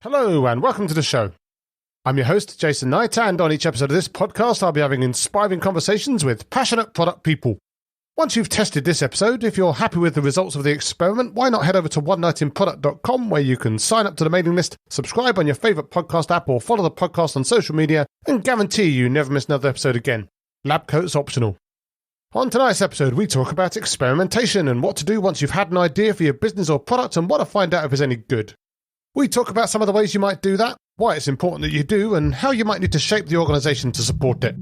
Hello and welcome to the show. I'm your host, Jason Knight, and on each episode of this podcast, I'll be having inspiring conversations with passionate product people. Once you've tested this episode, if you're happy with the results of the experiment, why not head over to onenightinproduct.com where you can sign up to the mailing list, subscribe on your favourite podcast app, or follow the podcast on social media, and guarantee you never miss another episode again. Lab coat's optional. On tonight's episode, we talk about experimentation and what to do once you've had an idea for your business or product and want to find out if it's any good. We talk about some of the ways you might do that, why it's important that you do, and how you might need to shape the organisation to support it.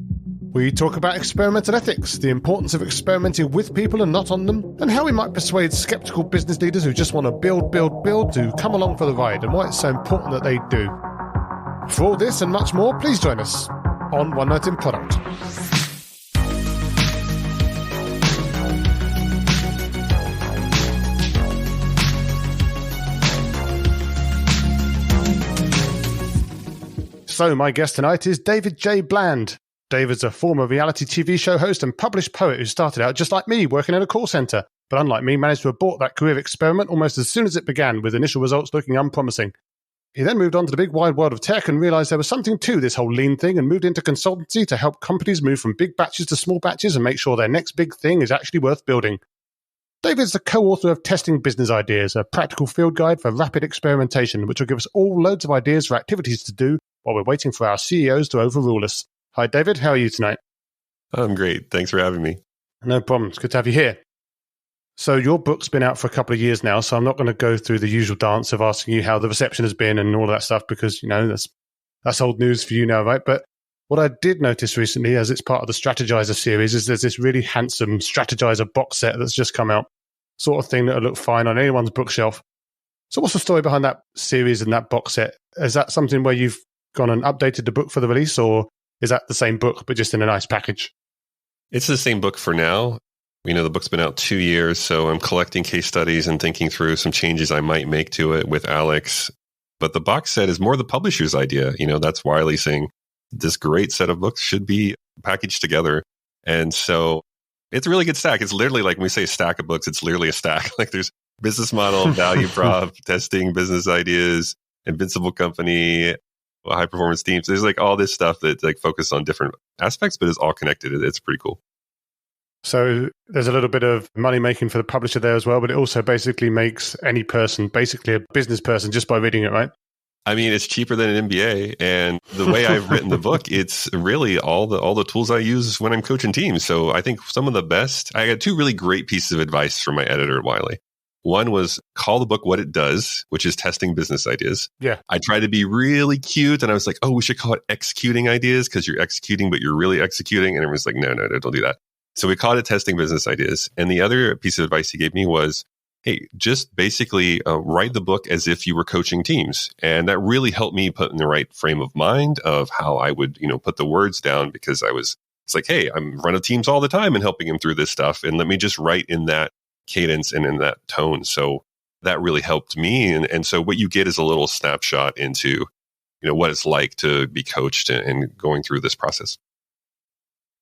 We talk about experimental ethics, the importance of experimenting with people and not on them, and how we might persuade sceptical business leaders who just want to build to come along for the ride, and why it's so important that they do. For all this and much more, please join us on One Night in Product. So my guest tonight is David J. Bland. David's a former reality TV show host and published poet who started out just like me, working in a call centre, but unlike me, managed to abort that career experiment almost as soon as it began, with initial results looking unpromising. He then moved on to the big wide world of tech and realised there was something to this whole lean thing and moved into consultancy to help companies move from big batches to small batches and make sure their next big thing is actually worth building. David's the co-author of Testing Business Ideas, a practical field guide for rapid experimentation, which will give us all loads of ideas for activities to do while we're waiting for our CEOs to overrule us. Hi, David. How are you tonight? I'm great. Thanks for having me. No problem. It's good to have you here. So your book's been out for a couple of years now, so I'm not going to go through the usual dance of asking you how the reception has been and all of that stuff because, that's old news for you now, right? But what I did notice recently, as it's part of the Strategizer series, is there's this really handsome Strategizer box set that's just come out, sort of thing that'll look fine on anyone's bookshelf. So what's the story behind that series and that box set? Is that something where you've gone and updated the book for the release, or is that the same book but just in a nice package? It's the same book for now. The book's been out 2 years, so I'm collecting case studies and thinking through some changes I might make to it with Alex. But the box set is more the publisher's idea. That's Wiley saying this great set of books should be packaged together. And so it's a really good stack. It's literally like when we say stack of books, it's literally a stack. Like there's business model, value prop, testing, business ideas, invincible company, high performance teams. There's like all this stuff that like focus on different aspects, but it's all connected. It's pretty cool. So there's a little bit of money making for the publisher there as well, but it also basically makes any person basically a business person just by reading it, right? I mean, it's cheaper than an MBA. And the way I've written the book, it's really all the tools I use when I'm coaching teams. So I think some of the best, I got two really great pieces of advice from my editor at Wiley. One was call the book what it does, which is testing business ideas. Yeah. I tried to be really cute and I was like, we should call it executing ideas because you're executing, but you're really executing. And everyone's like, no, don't do that. So we called it testing business ideas. And the other piece of advice he gave me was, hey, just basically write the book as if you were coaching teams. And that really helped me put in the right frame of mind of how I would, put the words down because it's like, hey, I'm running teams all the time and helping them through this stuff. And let me just write in that cadence and in that tone. So that really helped me. And so what you get is a little snapshot into, what it's like to be coached and going through this process.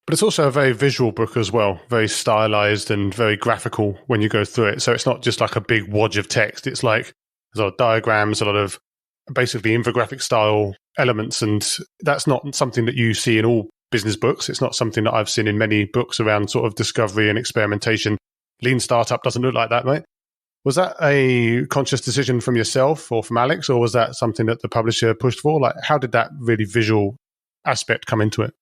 But it's also a very visual book as well, very stylized and very graphical when you go through it. So it's not just like a big wodge of text. It's like there's a lot of diagrams, a lot of basically infographic style elements. And that's not something that you see in all business books. It's not something that I've seen in many books around sort of discovery and experimentation. Lean Startup doesn't look like that, right? Was that a conscious decision from yourself or from Alex, or was that something that the publisher pushed for? Like, how did that really visual aspect come into it?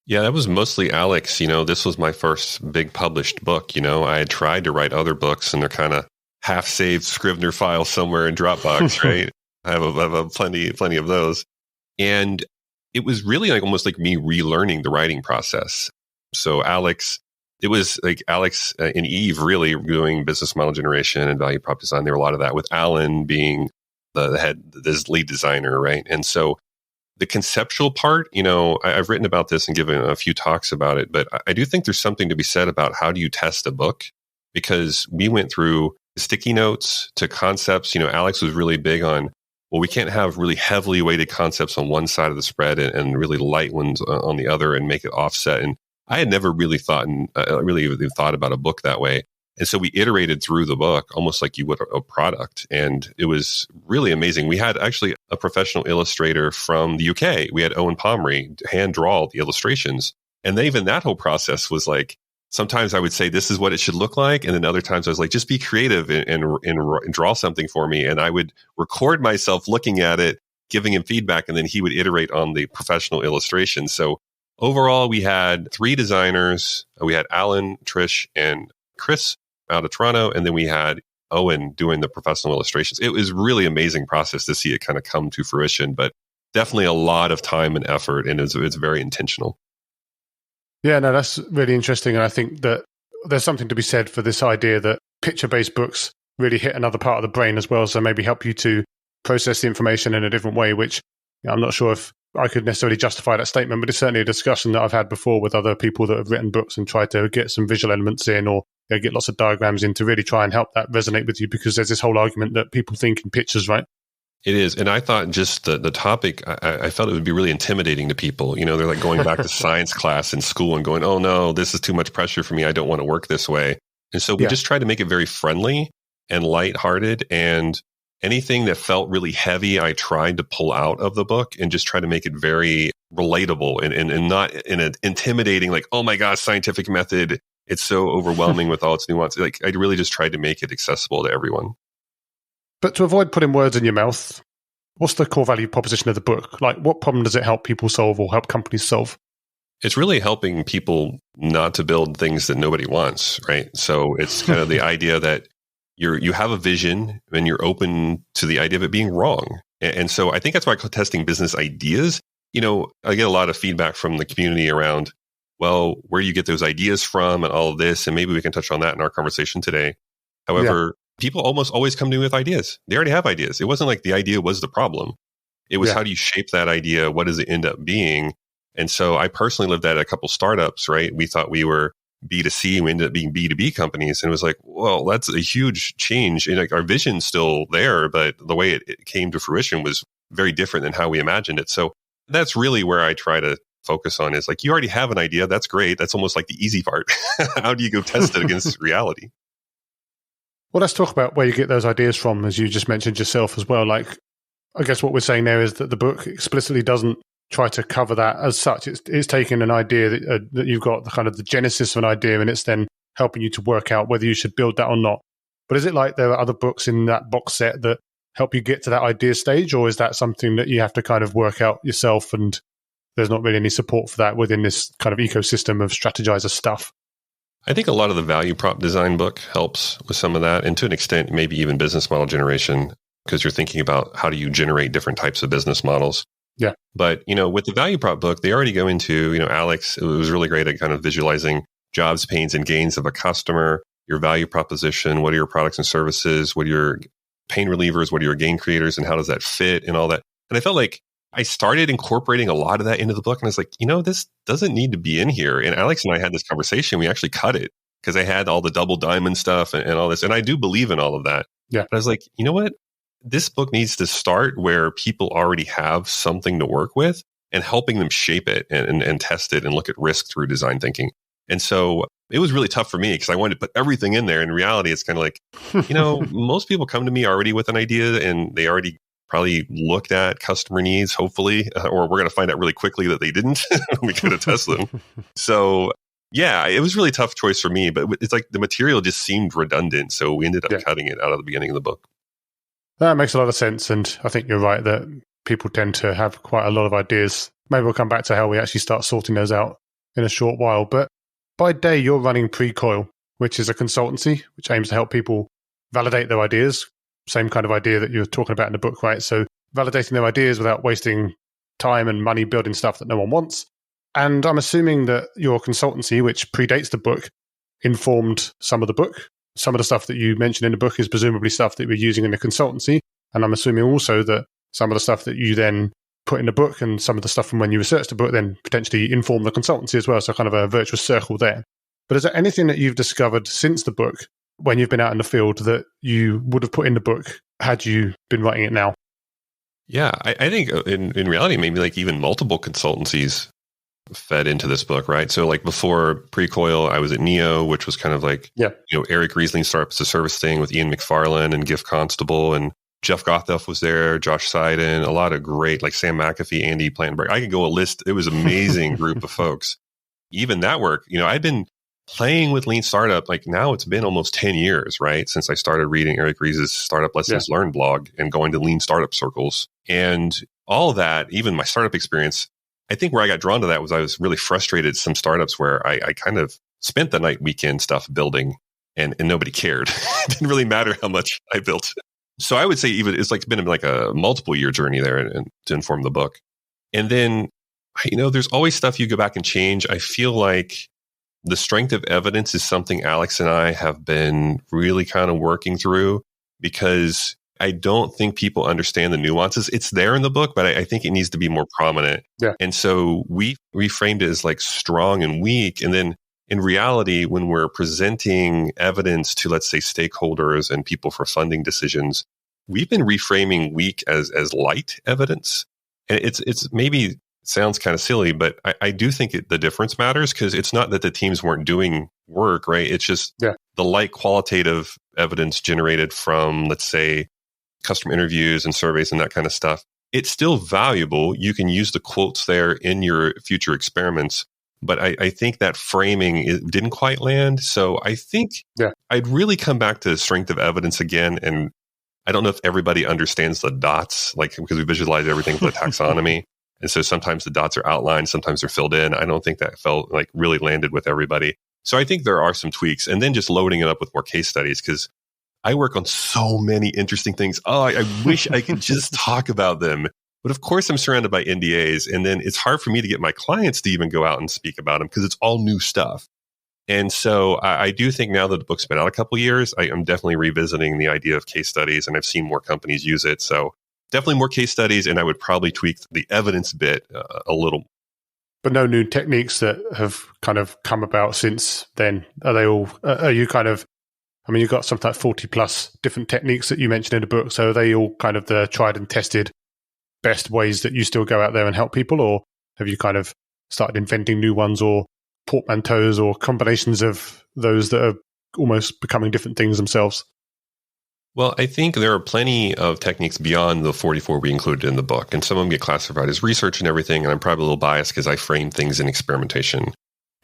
Yeah, that was mostly Alex. This was my first big published book. I had tried to write other books and they're kind of half-saved Scrivener files somewhere in Dropbox, right? I have plenty of those. And it was really like almost like me relearning the writing process. So it was like Alex and Eve really doing business model generation and value prop design. There were a lot of that with Alan being the head, this lead designer, right? And so the conceptual part, I've written about this and given a few talks about it, but I do think there's something to be said about how do you test a book? Because we went through sticky notes to concepts. Alex was really big on, well, we can't have really heavily weighted concepts on one side of the spread and really light ones on the other and make it offset. And I had never really thought about a book that way. And so we iterated through the book almost like you would a product. And it was really amazing. We had actually a professional illustrator from the UK. We had Owen Pomery hand draw the illustrations. And then even that whole process was like, sometimes I would say, this is what it should look like. And then other times I was like, just be creative and draw something for me. And I would record myself looking at it, giving him feedback, and then he would iterate on the professional illustration. So overall, we had 3 designers. We had Alan, Trish, and Chris out of Toronto. And then we had Owen doing the professional illustrations. It was really amazing process to see it kind of come to fruition, but definitely a lot of time and effort. And it's very intentional. Yeah, no, that's really interesting. And I think that there's something to be said for this idea that picture-based books really hit another part of the brain as well. So maybe help you to process the information in a different way, which I'm not sure if I could necessarily justify that statement, but it's certainly a discussion that I've had before with other people that have written books and tried to get some visual elements in or get lots of diagrams in to really try and help that resonate with you, because there's this whole argument that people think in pictures, right? It is. And I thought just the topic, I felt it would be really intimidating to people. You know, they're like going back to science class in school and going, oh no, this is too much pressure for me. I don't want to work this way. And so we just tried to make it very friendly and lighthearted, and anything that felt really heavy, I tried to pull out of the book and just try to make it very relatable and not in an intimidating, like, oh my gosh, scientific method. It's so overwhelming with all its nuance. Like, I really just tried to make it accessible to everyone. But to avoid putting words in your mouth, what's the core value proposition of the book? Like, what problem does it help people solve or help companies solve? It's really helping people not to build things that nobody wants, right? So it's kind of the idea that you have a vision and you're open to the idea of it being wrong. And so I think that's why I call testing business ideas. You know, I get a lot of feedback from the community around, well, where you get those ideas from and all of this. And maybe we can touch on that in our conversation today. However, people almost always come to me with ideas. They already have ideas. It wasn't like the idea was the problem. It was how do you shape that idea? What does it end up being? And so I personally lived at a couple startups, right? We thought we were B2C, we ended up being B2B companies. And it was like, well, that's a huge change. And like our vision's still there, but the way it came to fruition was very different than how we imagined it. So that's really where I try to focus on, is like, you already have an idea. That's great. That's almost like the easy part. How do you go test it against reality? Well, let's talk about where you get those ideas from, as you just mentioned yourself as well. Like, I guess what we're saying there is that the book explicitly doesn't try to cover that as such. It's taking an idea that you've got the kind of the genesis of an idea, and it's then helping you to work out whether you should build that or not. But is it like there are other books in that box set that help you get to that idea stage, or is that something that you have to kind of work out yourself and there's not really any support for that within this kind of ecosystem of strategizer stuff? I think a lot of the value prop design book helps with some of that, and to an extent, maybe even business model generation, because you're thinking about how do you generate different types of business models. Yeah. But, you know, with the value prop book, they already go into, you know, Alex, it was really great at kind of visualizing jobs, pains, and gains of a customer, your value proposition, what are your products and services, what are your pain relievers, what are your gain creators, and how does that fit and all that. And I felt like I started incorporating a lot of that into the book. And I was like, you know, this doesn't need to be in here. And Alex and I had this conversation. We actually cut it because I had all the double diamond stuff and all this. And I do believe in all of that. Yeah. But I was like, you know what? This book needs to start where people already have something to work with and helping them shape it and test it and look at risk through design thinking. And so it was really tough for me because I wanted to put everything in there. In reality, it's kind of like, you know, most people come to me already with an idea and they already probably looked at customer needs, hopefully, or we're going to find out really quickly that they didn't. We could have tested them. So yeah, it was really tough choice for me, but it's like the material just seemed redundant. So we ended up cutting it out of the beginning of the book. That makes a lot of sense. And I think you're right that people tend to have quite a lot of ideas. Maybe we'll come back to how we actually start sorting those out in a short while. But by day, you're running Precoil, which is a consultancy which aims to help people validate their ideas. Same kind of idea that you're talking about in the book, right? So validating their ideas without wasting time and money building stuff that no one wants. And I'm assuming that your consultancy, which predates the book, informed some of the book. Some of the stuff that you mentioned in the book is presumably stuff that we're using in the consultancy. And I'm assuming also that some of the stuff that you then put in the book and some of the stuff from when you researched the book then potentially inform the consultancy as well. So kind of a virtuous circle there. But is there anything that you've discovered since the book, when you've been out in the field, that you would have put in the book had you been writing it now? Yeah, I think in reality, maybe like even multiple consultancies fed into this book, right? So like before Precoil, I was at Neo, which was kind of like, you know, Eric Riesling startups as a service thing with Ian McFarlane and Gift Constable. And Jeff Gothelf was there, Josh Seiden, a lot of great, like Sam McAfee, Andy Plantenberg. I could go a list. It was an amazing group of folks. Even that work, I've been playing with Lean Startup. Like now it's been almost 10 years, right? Since I started reading Eric Ries's Startup Lessons Learned blog and going to Lean Startup circles. And all of that, even my startup experience, I think where I got drawn to that was I was really frustrated at some startups where I kind of spent the night weekend stuff building and nobody cared. It didn't really matter how much I built. So I would say even it's been like a multiple year journey there and to inform the book. And then, there's always stuff you go back and change. I feel like the strength of evidence is something Alex and I have been really kind of working through because I don't think people understand the nuances. It's there in the book, but I think it needs to be more prominent. Yeah. And so we reframed it as like strong and weak. And then in reality, when we're presenting evidence to, let's say, stakeholders and people for funding decisions, we've been reframing weak as light evidence. And it's maybe sounds kind of silly, but I do think the difference matters because it's not that the teams weren't doing work, right? It's just the light qualitative evidence generated from, let's say, customer interviews and surveys and that kind of stuff. It's still valuable. You can use the quotes there in your future experiments. But I think that framing didn't quite land. So I think I'd really come back to strength of evidence again. And I don't know if everybody understands the dots, like because we visualize everything with the taxonomy. And so sometimes the dots are outlined, sometimes they're filled in. I don't think that felt like really landed with everybody. So I think there are some tweaks. And then just loading it up with more case studies because I work on so many interesting things. Oh, I wish I could just talk about them. But of course, I'm surrounded by NDAs. And then it's hard for me to get my clients to even go out and speak about them because it's all new stuff. And so I do think now that the book's been out a couple of years, I'm definitely revisiting the idea of case studies. And I've seen more companies use it. So definitely more case studies. And I would probably tweak the evidence bit a little. But no new techniques that have kind of come about since then. Are they all, are you kind of, you've got something like 40 plus different techniques that you mentioned in the book. So are they all kind of the tried and tested best ways that you still go out there and help people? Or have you kind of started inventing new ones or portmanteaus or combinations of those that are almost becoming different things themselves? Well, I think there are plenty of techniques beyond the 44 we included in the book. And some of them get classified as research and everything. And I'm probably a little biased because I frame things in experimentation.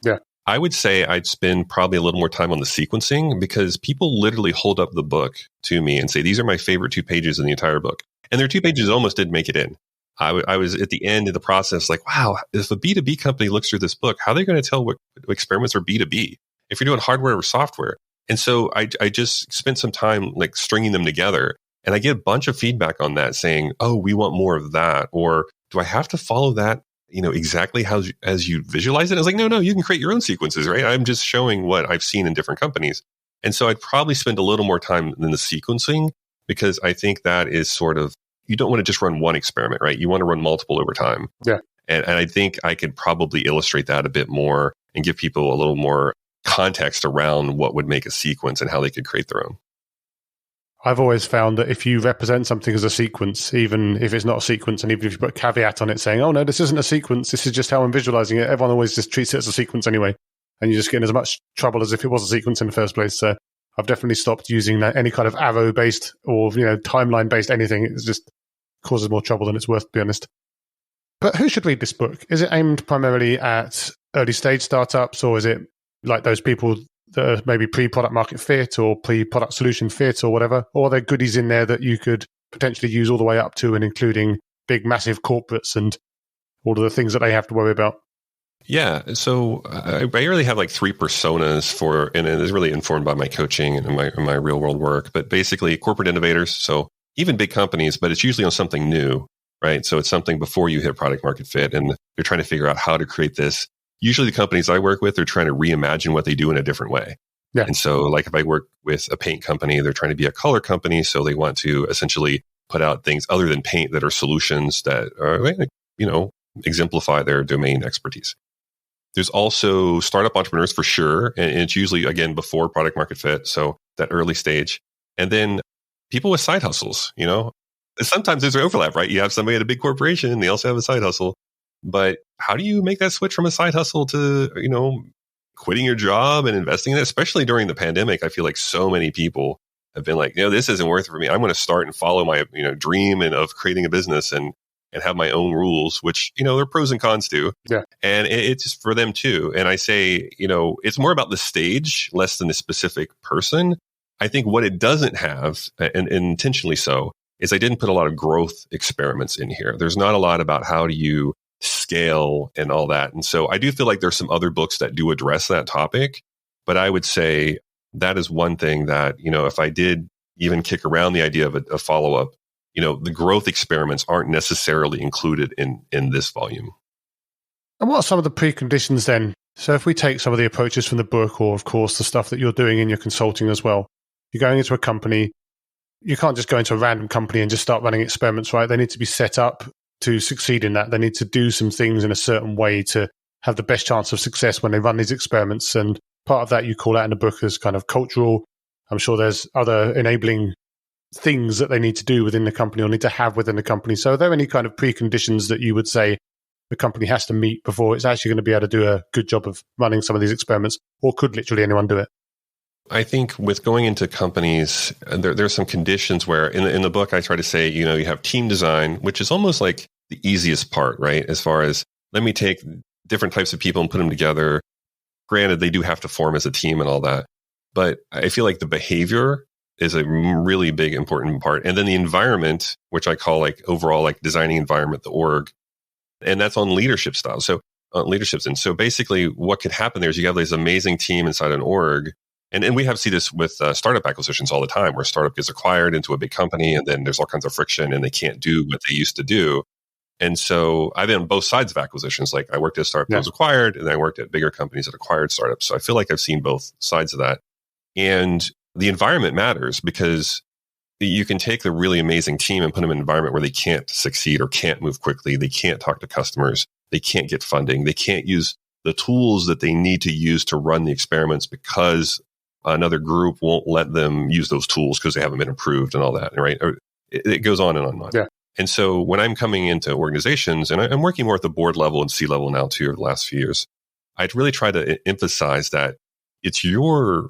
Yeah. I would say I'd spend probably a little more time on the sequencing because people literally hold up the book to me and say, these are my favorite 2 pages in the entire book. And their 2 pages almost didn't make it in. I was at the end of the process like, wow, if a B2B company looks through this book, how are they going to tell what experiments are B2B if you're doing hardware or software? And so I just spent some time like stringing them together. And I get a bunch of feedback on that saying, oh, we want more of that. Or do I have to follow that, exactly as you visualize it? I was like, no, you can create your own sequences, right? I'm just showing what I've seen in different companies. And so I'd probably spend a little more time in the sequencing because I think that is sort of, you don't want to just run one experiment, right? You want to run multiple over time. Yeah. And I think I could probably illustrate that a bit more and give people a little more context around what would make a sequence and how they could create their own. I've always found that if you represent something as a sequence, even if it's not a sequence, and even if you put a caveat on it saying, oh no, this isn't a sequence, this is just how I'm visualizing it, everyone always just treats it as a sequence anyway. And you're just getting as much trouble as if it was a sequence in the first place. So I've definitely stopped using any kind of arrow-based or timeline-based anything. It just causes more trouble than it's worth, to be honest. But who should read this book? Is it aimed primarily at early-stage startups, or is it like those people that are maybe pre-product market fit or pre-product solution fit or whatever? Or are there goodies in there that you could potentially use all the way up to and including big, massive corporates and all of the things that they have to worry about? Yeah. So I really have like 3 personas and it is really informed by my coaching and my real world work, but basically corporate innovators. So even big companies, but it's usually on something new, right? So it's something before you hit product market fit and they're trying to figure out how to create this. Usually the companies I work with, they're trying to reimagine what they do in a different way. Yeah. And so like if I work with a paint company, they're trying to be a color company. So they want to essentially put out things other than paint that are solutions that are, exemplify their domain expertise. There's also startup entrepreneurs for sure. And it's usually, again, before product market fit. So that early stage. And then people with side hustles, sometimes there's an overlap, right? You have somebody at a big corporation and they also have a side hustle. But how do you make that switch from a side hustle to, quitting your job and investing in it? Especially during the pandemic, I feel like so many people have been like, this isn't worth it for me. I'm going to start and follow my, dream and of creating a business and have my own rules, which, there are pros and cons to. Yeah. And it's just for them too. And I say, it's more about the stage, less than the specific person. I think what it doesn't have, and intentionally so, is I didn't put a lot of growth experiments in here. There's not a lot about how do you scale and all that. And so I do feel like there's some other books that do address that topic. But I would say that is one thing that, if I did even kick around the idea of a follow-up, the growth experiments aren't necessarily included in this volume. And what are some of the preconditions then? So if we take some of the approaches from the book, or of course the stuff that you're doing in your consulting as well, you're going into a company, you can't just go into a random company and just start running experiments, right? They need to be set up to succeed in that. They need to do some things in a certain way to have the best chance of success when they run these experiments. And part of that you call out in the book as kind of cultural. I'm sure there's other enabling things that they need to do within the company or need to have within the company. So are there any kind of preconditions that you would say the company has to meet before it's actually going to be able to do a good job of running some of these experiments, or could literally anyone do it? I think with going into companies, there's some conditions where in the book, I try to say, you have team design, which is almost like the easiest part, right? As far as let me take different types of people and put them together. Granted, they do have to form as a team and all that. But I feel like the behavior is a really big, important part. And then the environment, which I call like overall, like designing environment, the org. And that's on leadership style. So leaderships. And so basically what could happen there is you have this amazing team inside an org. And we see this with startup acquisitions all the time, where a startup gets acquired into a big company and then there's all kinds of friction and they can't do what they used to do. And so I've been on both sides of acquisitions. Like I worked at a startup that was acquired, and then I worked at bigger companies that acquired startups. So I feel like I've seen both sides of that. And the environment matters because you can take the really amazing team and put them in an environment where they can't succeed or can't move quickly. They can't talk to customers. They can't get funding. They can't use the tools that they need to use to run the experiments because another group won't let them use those tools because they haven't been approved and all that, right? It goes on and on and on. Yeah. And so when I'm coming into organizations, and I'm working more at the board level and C-level now too over the last few years, I'd really try to emphasize that it's your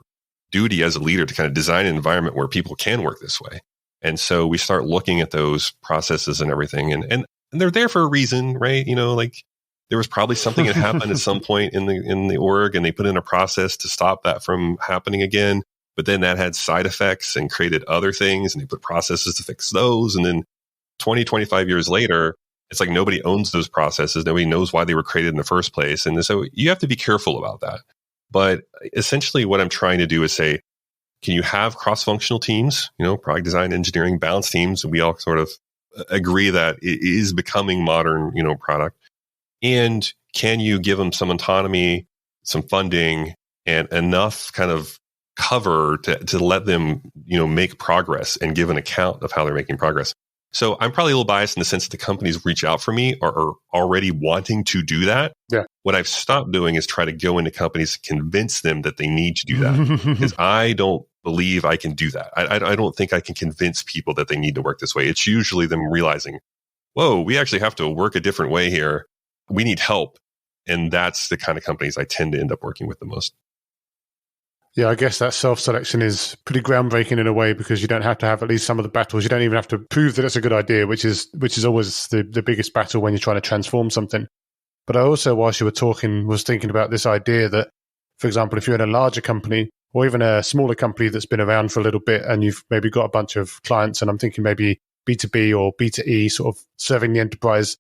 duty as a leader to kind of design an environment where people can work this way. And so we start looking at those processes and everything, and they're there for a reason, right? Like there was probably something that happened at some point in the org, and they put in a process to stop that from happening again. But then that had side effects and created other things, and they put processes to fix those. And then 20, 25 years later, it's like nobody owns those processes. Nobody knows why they were created in the first place. And so you have to be careful about that. But essentially what I'm trying to do is say, can you have cross-functional teams, product design, engineering, balance teams? We all sort of agree that it is becoming modern, product. And can you give them some autonomy, some funding, and enough kind of cover to let them, make progress and give an account of how they're making progress? So I'm probably a little biased in the sense that the companies reach out for me are already wanting to do that. Yeah. What I've stopped doing is try to go into companies to convince them that they need to do that, because I don't believe I can do that. I don't think I can convince people that they need to work this way. It's usually them realizing, whoa, we actually have to work a different way here. We need help. And that's the kind of companies I tend to end up working with the most. Yeah, I guess that self-selection is pretty groundbreaking in a way, because you don't have to have at least some of the battles. You don't even have to prove that it's a good idea, which is always the biggest battle when you're trying to transform something. But I also, whilst you were talking, was thinking about this idea that, for example, if you're in a larger company or even a smaller company that's been around for a little bit and you've maybe got a bunch of clients, and I'm thinking maybe B2B or B2E, sort of serving the enterprise,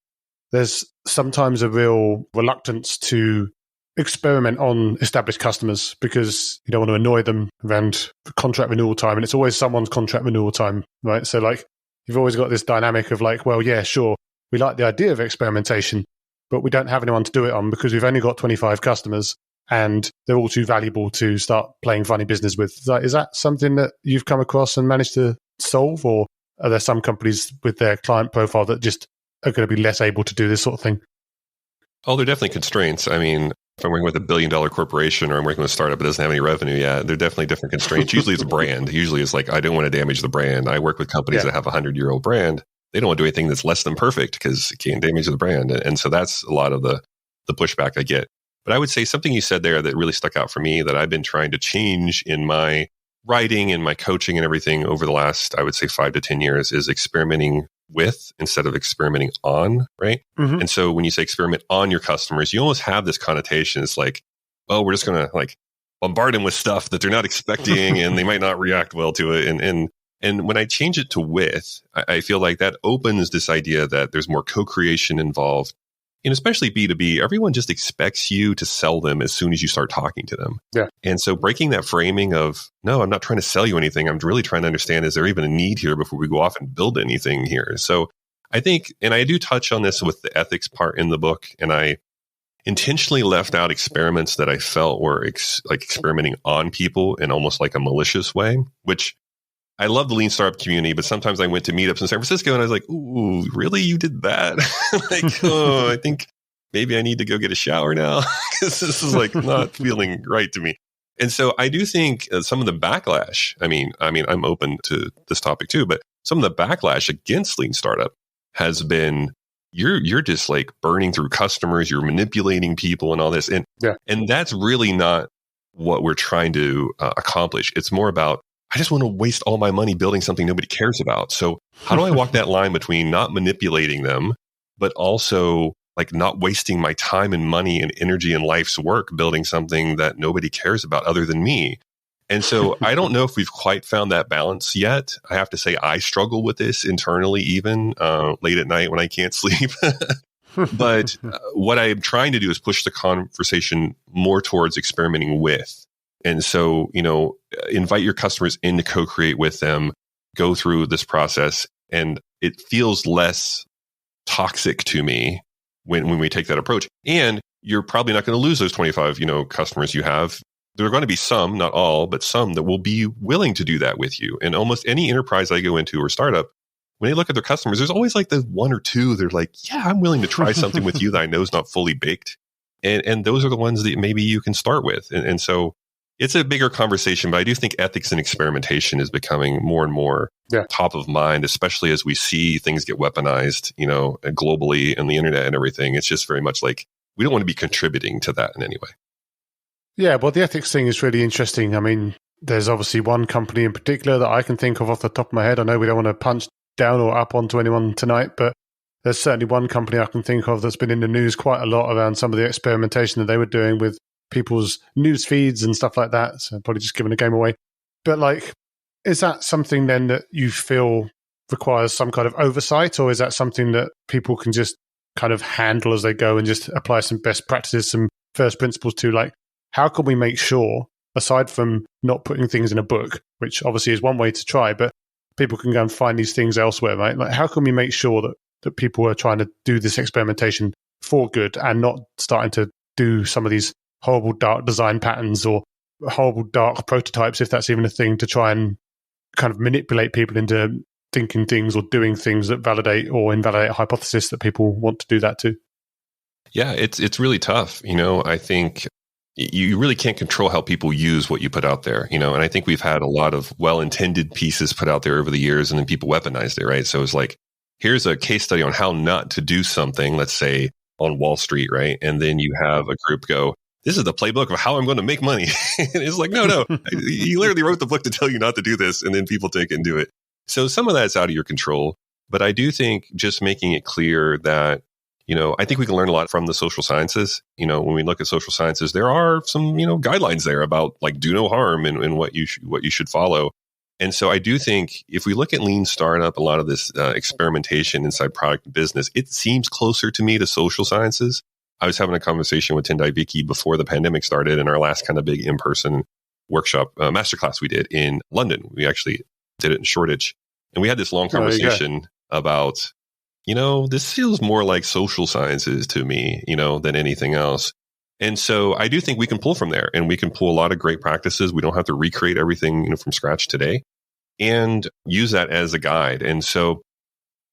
there's sometimes a real reluctance to experiment on established customers because you don't want to annoy them around contract renewal time. And it's always someone's contract renewal time, right? So like you've always got this dynamic of like, well, yeah, sure, we like the idea of experimentation, but we don't have anyone to do it on because we've only got 25 customers and they're all too valuable to start playing funny business with. Is that something that you've come across and managed to solve? Or are there some companies with their client profile that just are going to be less able to do this sort of thing? Oh, there are definitely constraints. I mean, if I'm working with a $1 billion corporation or I'm working with a startup that doesn't have any revenue yet, there are definitely different constraints. Usually it's a brand. Usually it's like, I don't want to damage the brand. I work with companies that have a 100-year-old brand. They don't want to do anything that's less than perfect because it can't damage the brand. And so that's a lot of the pushback I get. But I would say something you said there that really stuck out for me that I've been trying to change in my writing and my coaching and everything over the last, I would say 5 to 10 years is experimenting with instead of experimenting on, right? Mm-hmm. And so when you say experiment on your customers, you almost have this connotation. It's like, oh, we're just going to like bombard them with stuff that they're not expecting and they might not react well to it. And when I change it to with, I feel like that opens this idea that there's more co-creation involved. And especially B2B, everyone just expects you to sell them as soon as you start talking to them. Yeah. And so breaking that framing of, no, I'm not trying to sell you anything. I'm really trying to understand, is there even a need here before we go off and build anything here? So I think, and I do touch on this with the ethics part in the book, and I intentionally left out experiments that I felt were like experimenting on people in almost like a malicious way, which I love the lean startup community, but sometimes I went to meetups in San Francisco and I was like, ooh, really? You did that? Like, oh, I think maybe I need to go get a shower now because this is like not feeling right to me. And so I do think some of the backlash, I mean, I'm open to this topic too, but some of the backlash against lean startup has been, you're just like burning through customers, you're manipulating people and all this. And that's really not what we're trying to accomplish. It's more about, I just want to waste all my money building something nobody cares about. So how do I walk that line between not manipulating them, but also like not wasting my time and money and energy and life's work building something that nobody cares about other than me? And so I don't know if we've quite found that balance yet. I have to say I struggle with this internally, even late at night when I can't sleep. But what I'm trying to do is push the conversation more towards experimenting with. And so, invite your customers in to co-create with them, go through this process, and it feels less toxic to me when we take that approach. And you're probably not going to lose those 25, customers you have. There are going to be some, not all, but some that will be willing to do that with you. And almost any enterprise I go into or startup, when they look at their customers, there's always like the one or two, they're like, yeah, I'm willing to try something with you that I know is not fully baked. And those are the ones that maybe you can start with. And so it's a bigger conversation, but I do think ethics and experimentation is becoming more and more top of mind, especially as we see things get weaponized, globally and the internet and everything. It's just very much like we don't want to be contributing to that in any way. Yeah, well, the ethics thing is really interesting. I mean, there's obviously one company in particular that I can think of off the top of my head. I know we don't want to punch down or up onto anyone tonight, but there's certainly one company I can think of that's been in the news quite a lot around some of the experimentation that they were doing with people's news feeds and stuff like that. So probably just giving the game away. But like, is that something then that you feel requires some kind of oversight, or is that something that people can just kind of handle as they go and just apply some best practices, some first principles to? Like, how can we make sure, aside from not putting things in a book, which obviously is one way to try, but people can go and find these things elsewhere, right? Like, how can we make sure that people are trying to do this experimentation for good and not starting to do some of these horrible dark design patterns or horrible dark prototypes, if that's even a thing, to try and kind of manipulate people into thinking things or doing things that validate or invalidate a hypothesis that people want to do that too? Yeah, it's really tough. I think you really can't control how people use what you put out there, and I think we've had a lot of well-intended pieces put out there over the years and then people weaponized it, right? So it's like, here's a case study on how not to do something, let's say on Wall Street, right? And then you have a group go, this is the playbook of how I'm going to make money. And it's like, no, he literally wrote the book to tell you not to do this. And then people take it and do it. So some of that's out of your control. But I do think just making it clear that, I think we can learn a lot from the social sciences. When we look at social sciences, there are some, guidelines there about like do no harm and what you should follow. And so I do think if we look at lean startup, a lot of this experimentation inside product and business, it seems closer to me to social sciences. I was having a conversation with Tendai Vicky before the pandemic started in our last kind of big in-person workshop masterclass we did in London. We actually did it in Shoreditch. And we had this long conversation about, this feels more like social sciences to me, than anything else. And so I do think we can pull from there and we can pull a lot of great practices. We don't have to recreate everything, from scratch today and use that as a guide. And so,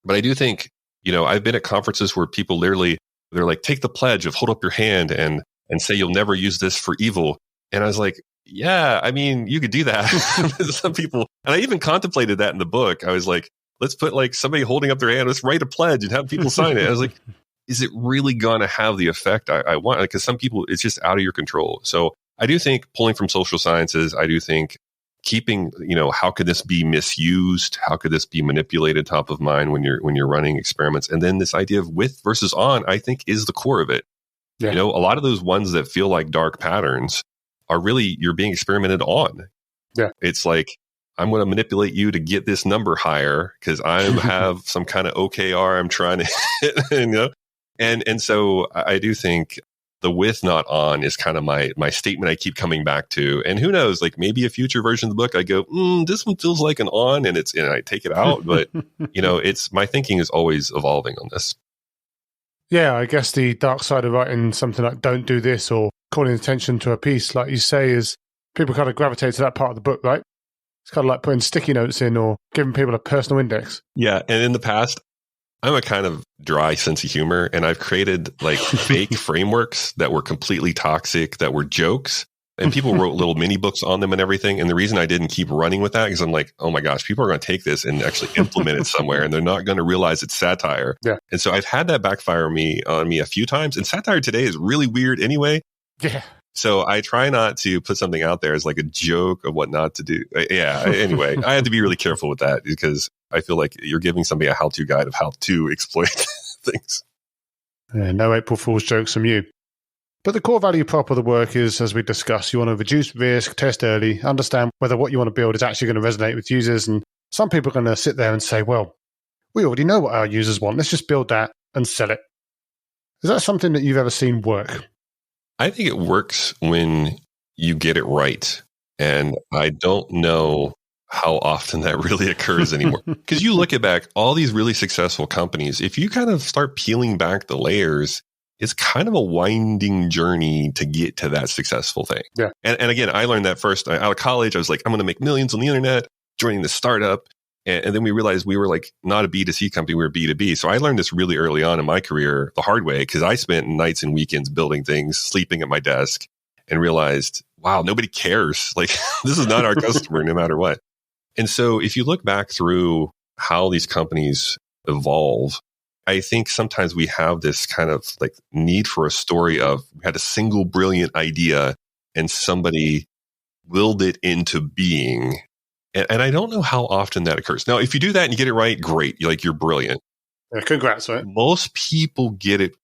but I do think, I've been at conferences where people literally, they're like, take the pledge of hold up your hand and say you'll never use this for evil. And I was like, yeah, I mean, you could do that. Some people, and I even contemplated that in the book. I was like, let's put like somebody holding up their hand, let's write a pledge and have people sign it. I was like, is it really going to have the effect I want? Because some people, it's just out of your control. So I do think pulling from social sciences, I do think keeping, how could this be misused? How could this be manipulated top of mind when you're running experiments? And then this idea of with versus on, I think, is the core of it. Yeah. A lot of those ones that feel like dark patterns are really, you're being experimented on. Yeah. It's like, I'm going to manipulate you to get this number higher because I have some kind of OKR I'm trying to hit, And so I do think the with not on is kind of my statement I keep coming back to. And who knows, like maybe a future version of the book, I go, this one feels like an on and I take it out. But, it's my thinking is always evolving on this. Yeah, I guess the dark side of writing something like don't do this or calling attention to a piece, like you say, is people kind of gravitate to that part of the book, right? It's kind of like putting sticky notes in or giving people a personal index. Yeah. And in the past, I'm a kind of dry sense of humor, and I've created like fake frameworks that were completely toxic, that were jokes, and people wrote little mini books on them and everything. And the reason I didn't keep running with that is I'm like, oh my gosh, people are going to take this and actually implement it somewhere, and they're not going to realize it's satire. Yeah. And so I've had that backfire on me a few times. And satire today is really weird anyway. Yeah. So I try not to put something out there as like a joke of what not to do. Yeah. Anyway, I had to be really careful with that because I feel like you're giving somebody a how-to guide of how to exploit things. Yeah, no April Fool's jokes from you. But the core value prop of the work is, as we discussed, you want to reduce risk, test early, understand whether what you want to build is actually going to resonate with users. And some people are going to sit there and say, well, we already know what our users want. Let's just build that and sell it. Is that something that you've ever seen work? I think it works when you get it right. And I don't know how often that really occurs anymore. Because you look at back all these really successful companies, if you kind of start peeling back the layers, it's kind of a winding journey to get to that successful thing. Yeah. And again, I learned that first out of college. I was like, I'm going to make millions on the internet, joining the startup. And then we realized we were like not a B2C company, we were B2B. So I learned this really early on in my career the hard way because I spent nights and weekends building things, sleeping at my desk, and realized, wow, nobody cares. Like this is not our customer no matter what. And so if you look back through how these companies evolve, I think sometimes we have this kind of like need for a story of we had a single brilliant idea and somebody willed it into being. And I don't know how often that occurs. Now, if you do that and you get it right, great. You're brilliant. Yeah, congrats, right? Most people get it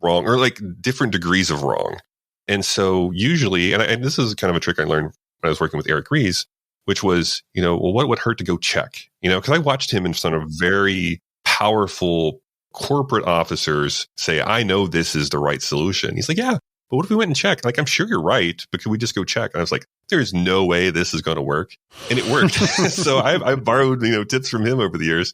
wrong or like different degrees of wrong. And so usually, and this is kind of a trick I learned when I was working with Eric Ries, which was, well, what would hurt to go check? Because I watched him in front of very powerful corporate officers say, I know this is the right solution. He's like, yeah, but what if we went and checked? Like, I'm sure you're right, but can we just go check? And I was like, there's no way this is going to work. And it worked. So I've borrowed, tips from him over the years.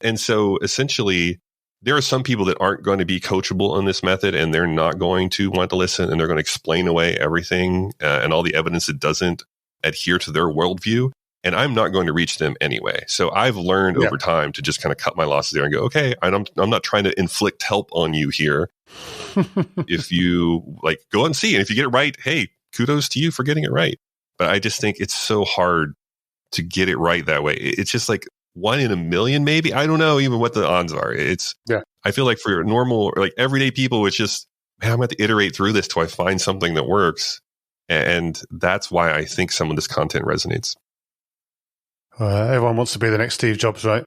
And so essentially, there are some people that aren't going to be coachable on this method, and they're not going to want to listen, and they're going to explain away everything and all the evidence that doesn't adhere to their worldview. And I'm not going to reach them anyway. So I've learned over time to just kind of cut my losses there and go, okay, I'm not trying to inflict help on you here. If you go and see, and if you get it right, hey, kudos to you for getting it right. But I just think it's so hard to get it right that way. It's just like 1 in a million, maybe. I don't know even what the odds are. I feel like for normal, or everyday people, it's just, man, I'm going to have to iterate through this till I find something that works. And that's why I think some of this content resonates. Everyone wants to be the next Steve Jobs, right?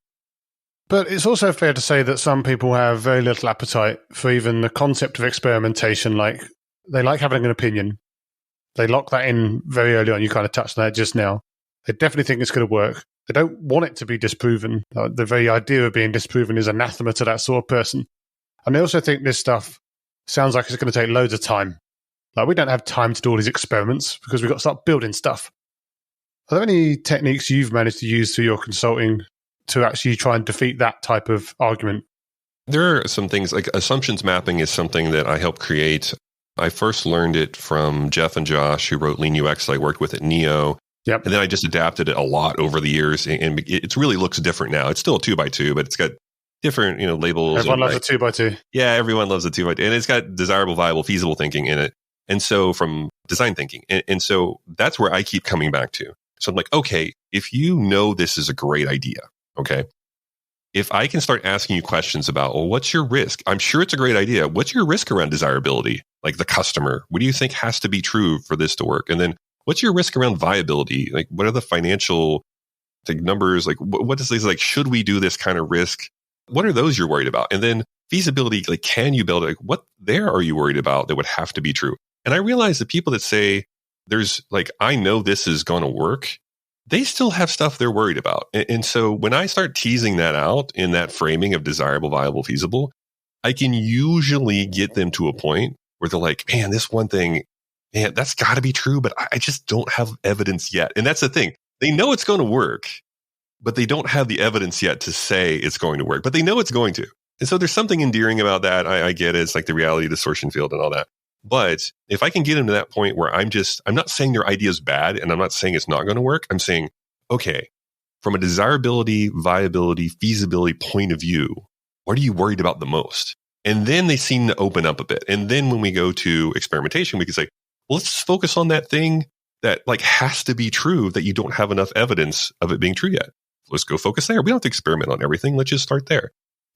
But it's also fair to say that some people have very little appetite for even the concept of experimentation. Like, they like having an opinion. They lock that in very early on. You kind of touched on that just now. They definitely think it's going to work. They don't want it to be disproven. The very idea of being disproven is anathema to that sort of person. And they also think this stuff sounds like it's going to take loads of time. Like, we don't have time to do all these experiments because we've got to start building stuff. Are there any techniques you've managed to use through your consulting to actually try and defeat that type of argument? There are some things like assumptions mapping is something that I helped create. I first learned it from Jeff and Josh, who wrote Lean UX that I worked with at Neo. Yep. And then I just adapted it a lot over the years. And it really looks different now. It's still a 2x2, but it's got different labels. Everyone loves a 2x2. Yeah, everyone loves a 2x2. And it's got desirable, viable, feasible thinking in it. And so from design thinking. And so that's where I keep coming back to. So I'm like, okay, if you know this is a great idea, okay, if I can start asking you questions about, well, what's your risk? I'm sure it's a great idea. What's your risk around desirability? Like the customer, what do you think has to be true for this to work? And then what's your risk around viability? Like, what are the financial numbers? Like, what is this? Like, should we do this kind of risk? What are those you're worried about? And then feasibility, like, can you build it? Like, what there are you worried about that would have to be true? And I realize the people that say there's like, I know this is going to work, they still have stuff they're worried about. And so when I start teasing that out in that framing of desirable, viable, feasible, I can usually get them to a point where they're like, man, this one thing, man, that's got to be true, but I just don't have evidence yet. And that's the thing. They know it's going to work, but they don't have the evidence yet to say it's going to work, but they know it's going to. And so there's something endearing about that. I get it. It's like the reality distortion field and all that. But if I can get them to that point where I'm not saying their idea is bad and I'm not saying it's not going to work. I'm saying, okay, from a desirability, viability, feasibility point of view, what are you worried about the most? And then they seem to open up a bit. And then when we go to experimentation, we can say, well, let's just focus on that thing that like has to be true that you don't have enough evidence of it being true yet. Let's go focus there. We don't have to experiment on everything. Let's just start there.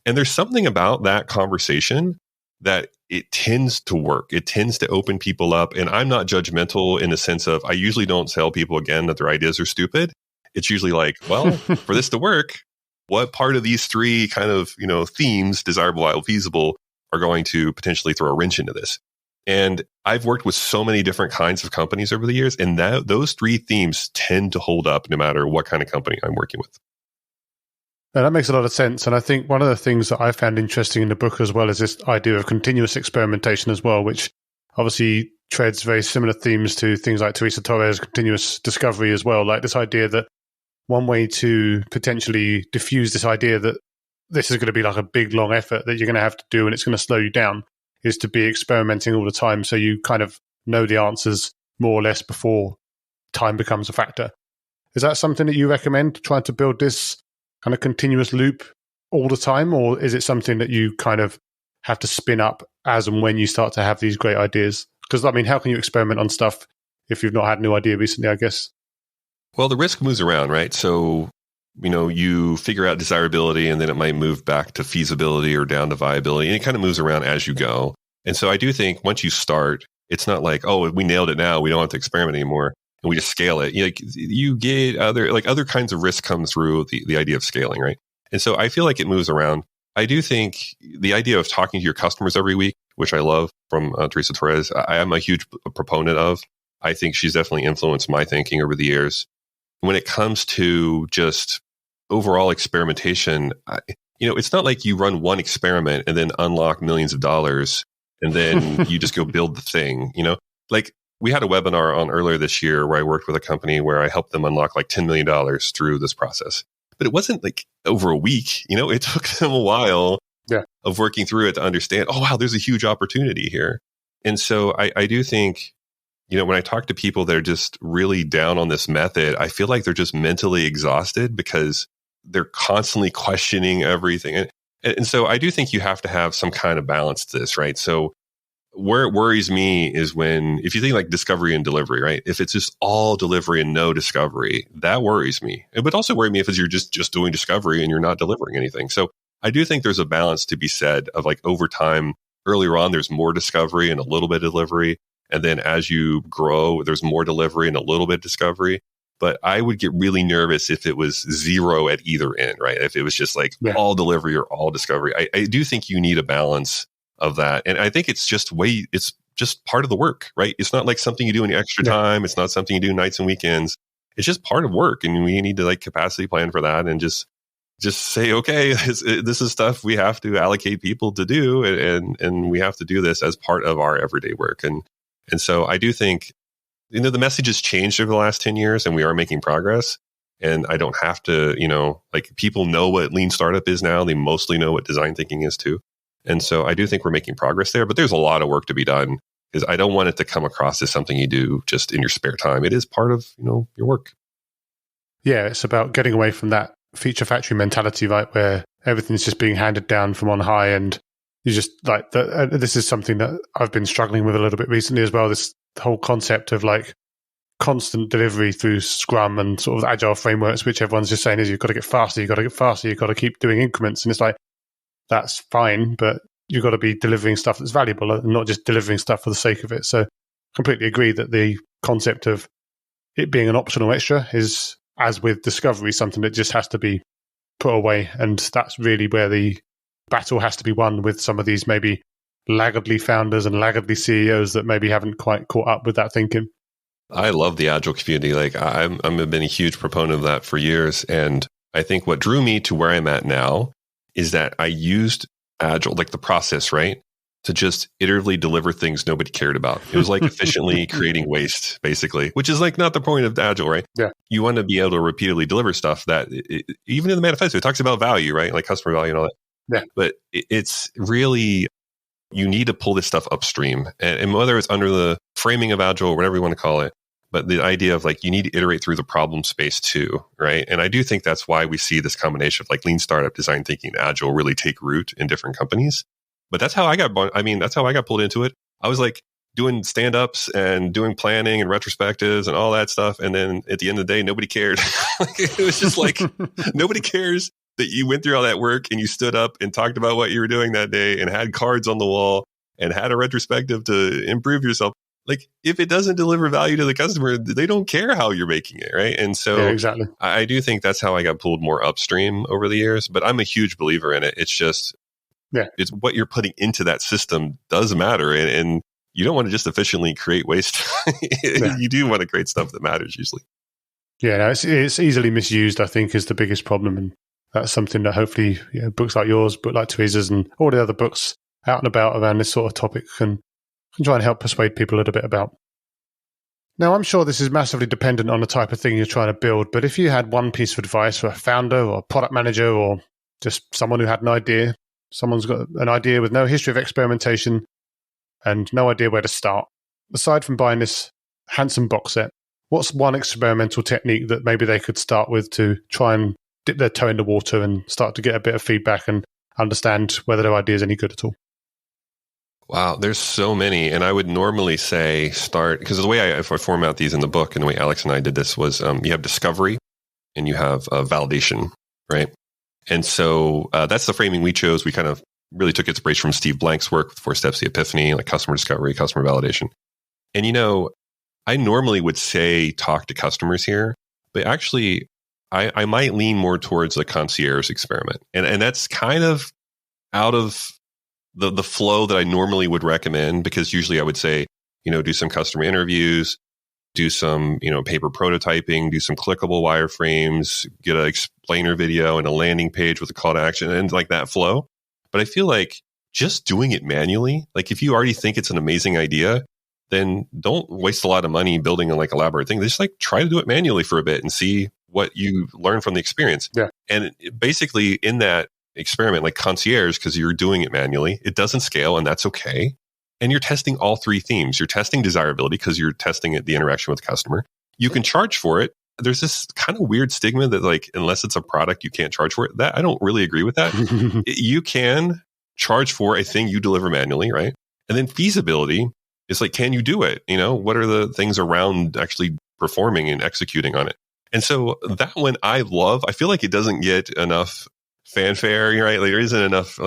And there's something about that conversation that it tends to work. It tends to open people up. And I'm not judgmental in the sense of, I usually don't tell people again that their ideas are stupid. It's usually like, well, for this to work, what part of these three kind of, themes, desirable, viable, feasible, are going to potentially throw a wrench into this? And I've worked with so many different kinds of companies over the years, and those three themes tend to hold up no matter what kind of company I'm working with. Now, that makes a lot of sense. And I think one of the things that I found interesting in the book as well is this idea of continuous experimentation as well, which obviously treads very similar themes to things like Teresa Torres' continuous discovery as well. Like this idea that one way to potentially diffuse this idea that this is going to be like a big, long effort that you're going to have to do and it's going to slow you down is to be experimenting all the time. So you kind of know the answers more or less before time becomes a factor. Is that something that you recommend, trying to build this kind of continuous loop all the time? Or is it something that you kind of have to spin up as and when you start to have these great ideas? Because, I mean, how can you experiment on stuff if you've not had a new idea recently, I guess? Well, the risk moves around, right? So, you figure out desirability and then it might move back to feasibility or down to viability. And it kind of moves around as you go. And so I do think once you start, it's not like, oh, we nailed it now, we don't have to experiment anymore. And we just scale it. You get other kinds of risk come through the idea of scaling, right? And so I feel like it moves around. I do think the idea of talking to your customers every week, which I love from Teresa Torres, I am a huge proponent of. I think she's definitely influenced my thinking over the years. When it comes to just overall experimentation, it's not like you run one experiment and then unlock millions of dollars and then you just go build the thing, Like, we had a webinar on earlier this year where I worked with a company where I helped them unlock like $10 million through this process. But it wasn't like over a week, it took them a while of working through it to understand, oh, wow, there's a huge opportunity here. And so I do think, when I talk to people that are just really down on this method, I feel like they're just mentally exhausted because they're constantly questioning everything. And so I do think you have to have some kind of balance to this, right? So where it worries me is if you think like discovery and delivery, right? If it's just all delivery and no discovery, that worries me. It would also worry me if you're just doing discovery and you're not delivering anything. So I do think there's a balance to be said of like over time, earlier on, there's more discovery and a little bit of delivery. And then as you grow, there's more delivery and a little bit of discovery. But I would get really nervous if it was zero at either end, right? If it was just like all delivery or all discovery. I do think you need a balance of that. And I think it's just part of the work, right? It's not like something you do in your extra time. It's not something you do nights and weekends. It's just part of work. And we need to like capacity plan for that and just say, okay, this is stuff we have to allocate people to do. And we have to do this as part of our everyday work. And so I do think, the message has changed over the last 10 years and we are making progress. And I don't have to, like people know what lean startup is now. They mostly know what design thinking is too. And so I do think we're making progress there, but there's a lot of work to be done because I don't want it to come across as something you do just in your spare time. It is part of, your work. Yeah, it's about getting away from that feature factory mentality, right? Where everything's just being handed down from on high. And you just like, this is something that I've been struggling with a little bit recently as well. This whole concept of like constant delivery through Scrum and sort of agile frameworks, which everyone's just saying is you've got to get faster, you've got to keep doing increments. And it's like, that's fine, but you've got to be delivering stuff that's valuable and not just delivering stuff for the sake of it. So completely agree that the concept of it being an optional extra is, as with discovery, something that just has to be put away. And that's really where the battle has to be won with some of these maybe laggardly founders and laggardly CEOs that maybe haven't quite caught up with that thinking. I love the Agile community. Like I've been a huge proponent of that for years. And I think what drew me to where I'm at now is that I used Agile, like the process, right? To just iteratively deliver things nobody cared about. It was like efficiently creating waste, basically, which is like not the point of Agile, right? Yeah. You want to be able to repeatedly deliver stuff that even in the manifesto, it talks about value, right? Like customer value and all that. Yeah. But it's really, you need to pull this stuff upstream. And whether it's under the framing of Agile or whatever you want to call it, but the idea of like, you need to iterate through the problem space too, right? And I do think that's why we see this combination of like lean startup, design thinking, and Agile really take root in different companies. But that's how I got, that's how I got pulled into it. I was like doing stand-ups and doing planning and retrospectives and all that stuff. And then at the end of the day, nobody cared. It was just like, nobody cares that you went through all that work and you stood up and talked about what you were doing that day and had cards on the wall and had a retrospective to improve yourself. Like, if it doesn't deliver value to the customer, they don't care how you're making it, right? And so exactly. I do think that's how I got pulled more upstream over the years, but I'm a huge believer in it. It's just, it's what you're putting into that system does matter. And you don't want to just efficiently create waste. You do want to create stuff that matters usually. Yeah, no, it's easily misused, I think, is the biggest problem. And that's something that hopefully books like yours, book like Tweezers, and all the other books out and about around this sort of topic can try and help persuade people a little bit about. Now, I'm sure this is massively dependent on the type of thing you're trying to build, but if you had one piece of advice for a founder or a product manager or just someone who had an idea, someone's got an idea with no history of experimentation and no idea where to start, aside from buying this handsome box set, what's one experimental technique that maybe they could start with to try and dip their toe in the water and start to get a bit of feedback and understand whether their idea is any good at all? Wow, there's so many. And I would normally say start, because the way if I format these in the book and the way Alex and I did this was you have discovery and you have validation, right? And so that's the framing we chose. We kind of really took inspiration from Steve Blank's work with 4 Steps to the Epiphany, like customer discovery, customer validation. And, I normally would say talk to customers here, but actually I might lean more towards the concierge experiment. And that's kind of out of the flow that I normally would recommend, because usually I would say, do some customer interviews, do some, paper prototyping, do some clickable wireframes, get an explainer video and a landing page with a call to action and like that flow. But I feel like just doing it manually, like if you already think it's an amazing idea, then don't waste a lot of money building a like elaborate thing. Just like try to do it manually for a bit and see what you learn from the experience. Yeah. And basically in that experiment, like concierge, because you're doing it manually, it doesn't scale, and that's okay. And you're testing all 3 themes. You're testing desirability because you're testing the interaction with the customer. You can charge for it. There's this kind of weird stigma that like, unless it's a product, you can't charge for it. That I don't really agree with that. You can charge for a thing you deliver manually, right? And then feasibility is like, can you do it? What are the things around actually performing and executing on it? And so that one I love. I feel like it doesn't get enough fanfare, right? Like there isn't enough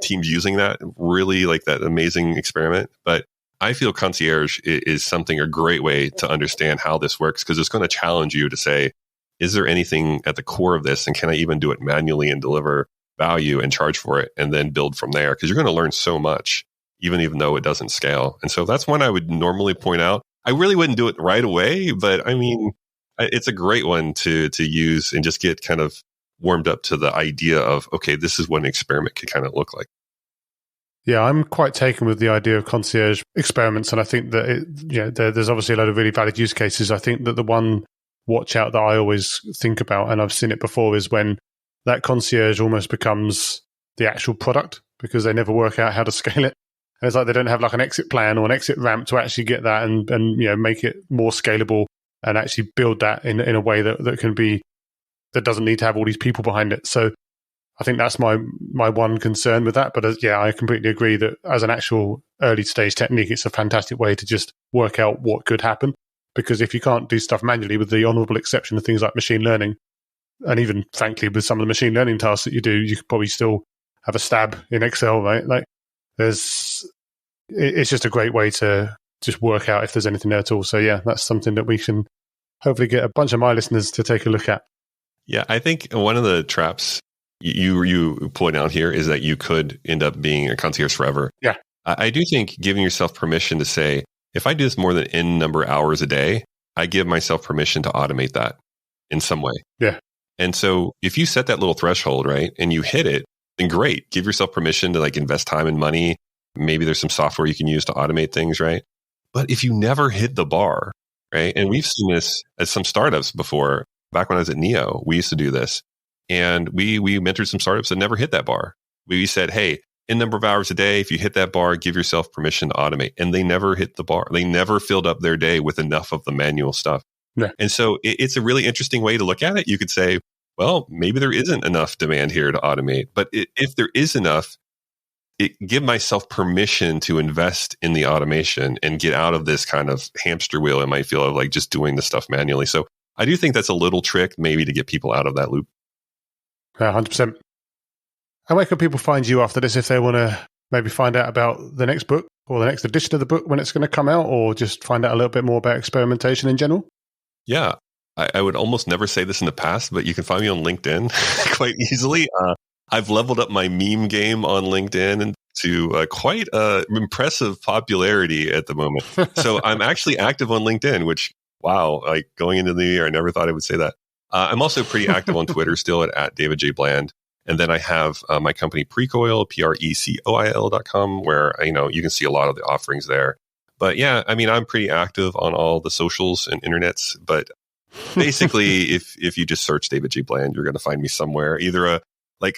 teams using that, really like that amazing experiment. But I feel concierge is a great way to understand how this works, because it's going to challenge you to say, is there anything at the core of this? And can I even do it manually and deliver value and charge for it and then build from there? Because you're going to learn so much, even though it doesn't scale. And so that's one I would normally point out. I really wouldn't do it right away, but I mean, it's a great one to use and just get kind of warmed up to the idea of, okay, this is what an experiment could kind of look like. Yeah, I'm quite taken with the idea of concierge experiments. And I think that there's obviously a lot of really valid use cases. I think that the one watch out that I always think about, and I've seen it before, is when that concierge almost becomes the actual product, because they never work out how to scale it. And it's like they don't have like an exit plan or an exit ramp to actually get that and make it more scalable and actually build that in a way that doesn't need to have all these people behind it. So I think that's my one concern with that. But I completely agree that as an actual early stage technique, it's a fantastic way to just work out what could happen. Because if you can't do stuff manually, with the honorable exception of things like machine learning, and even frankly with some of the machine learning tasks that you do, you could probably still have a stab in Excel, right? Like it's just a great way to just work out if there's anything there at all. So yeah, that's something that we can hopefully get a bunch of my listeners to take a look at. Yeah, I think one of the traps you point out here is that you could end up being a concierge forever. Yeah. I do think giving yourself permission to say, if I do this more than N number of hours a day, I give myself permission to automate that in some way. Yeah. And so if you set that little threshold, right, and you hit it, then great. Give yourself permission to like invest time and money. Maybe there's some software you can use to automate things, right? But if you never hit the bar, right, and we've seen this at some startups before. Back when I was at Neo, we used to do this. And we mentored some startups that never hit that bar. We said, hey, in number of hours a day, if you hit that bar, give yourself permission to automate. And they never hit the bar. They never filled up their day with enough of the manual stuff. Yeah. And so it's a really interesting way to look at it. You could say, well, maybe there isn't enough demand here to automate. But if there is enough, give myself permission to invest in the automation and get out of this kind of hamster wheel, it might feel, of like just doing the stuff manually. So I do think that's a little trick maybe to get people out of that loop. 100%. And where can people find you after this if they want to maybe find out about the next book or the next edition of the book when it's going to come out, or just find out a little bit more about experimentation in general? Yeah, I would almost never say this in the past, but you can find me on LinkedIn quite easily. I've leveled up my meme game on LinkedIn to quite impressive popularity at the moment. So I'm actually active on LinkedIn, which, wow, like going into the year, I never thought I would say that. I'm also pretty active on Twitter still at David J. Bland. And then I have my company Precoil, precoil.com, where, you can see a lot of the offerings there. But yeah, I mean, I'm pretty active on all the socials and internets. But basically, if you just search David J. Bland, you're going to find me somewhere, either a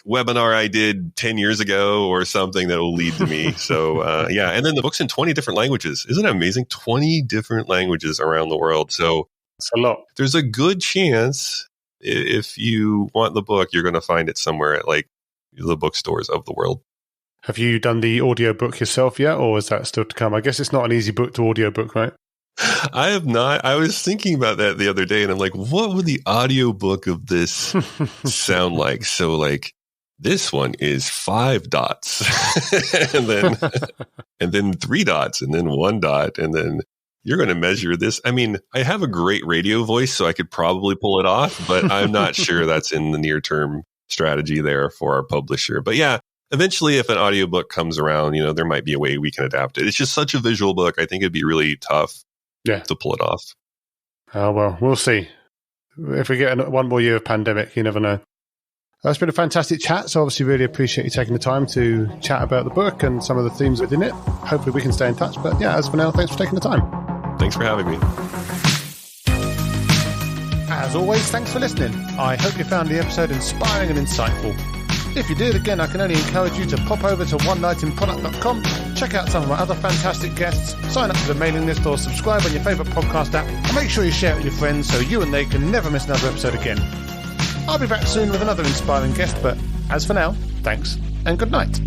webinar I did 10 years ago or something that will lead to me. So yeah, and then the book's in 20 different languages. Isn't it amazing? 20 different languages around the world. So it's a lot. There's a good chance if you want the book, you're going to find it somewhere at like the bookstores of the world. Have you done the audiobook yourself yet, or is that still to come? I guess it's not an easy book to audiobook, right? I have not. I was thinking about that the other day, and I'm like, what would the audiobook of this sound like? So like, this one is 5 dots and then 3 dots and then 1 dot. And then you're going to measure this. I mean, I have a great radio voice, so I could probably pull it off, but I'm not sure that's in the near term strategy there for our publisher. But yeah, eventually if an audiobook comes around, there might be a way we can adapt it. It's just such a visual book. I think it'd be really tough to pull it off. Oh, well, we'll see. If we get one more year of pandemic, you never know. It's been a fantastic chat, so obviously really appreciate you taking the time to chat about the book and some of the themes within it. Hopefully we can stay in touch. But yeah, as for now, thanks for taking the time. Thanks for having me. As always, thanks for listening. I hope you found the episode inspiring and insightful. If you did, again, I can only encourage you to pop over to onenightinproduct.com, check out some of my other fantastic guests, sign up to the mailing list or subscribe on your favourite podcast app, and make sure you share it with your friends so you and they can never miss another episode again. I'll be back soon with another inspiring guest, but as for now, thanks and good night.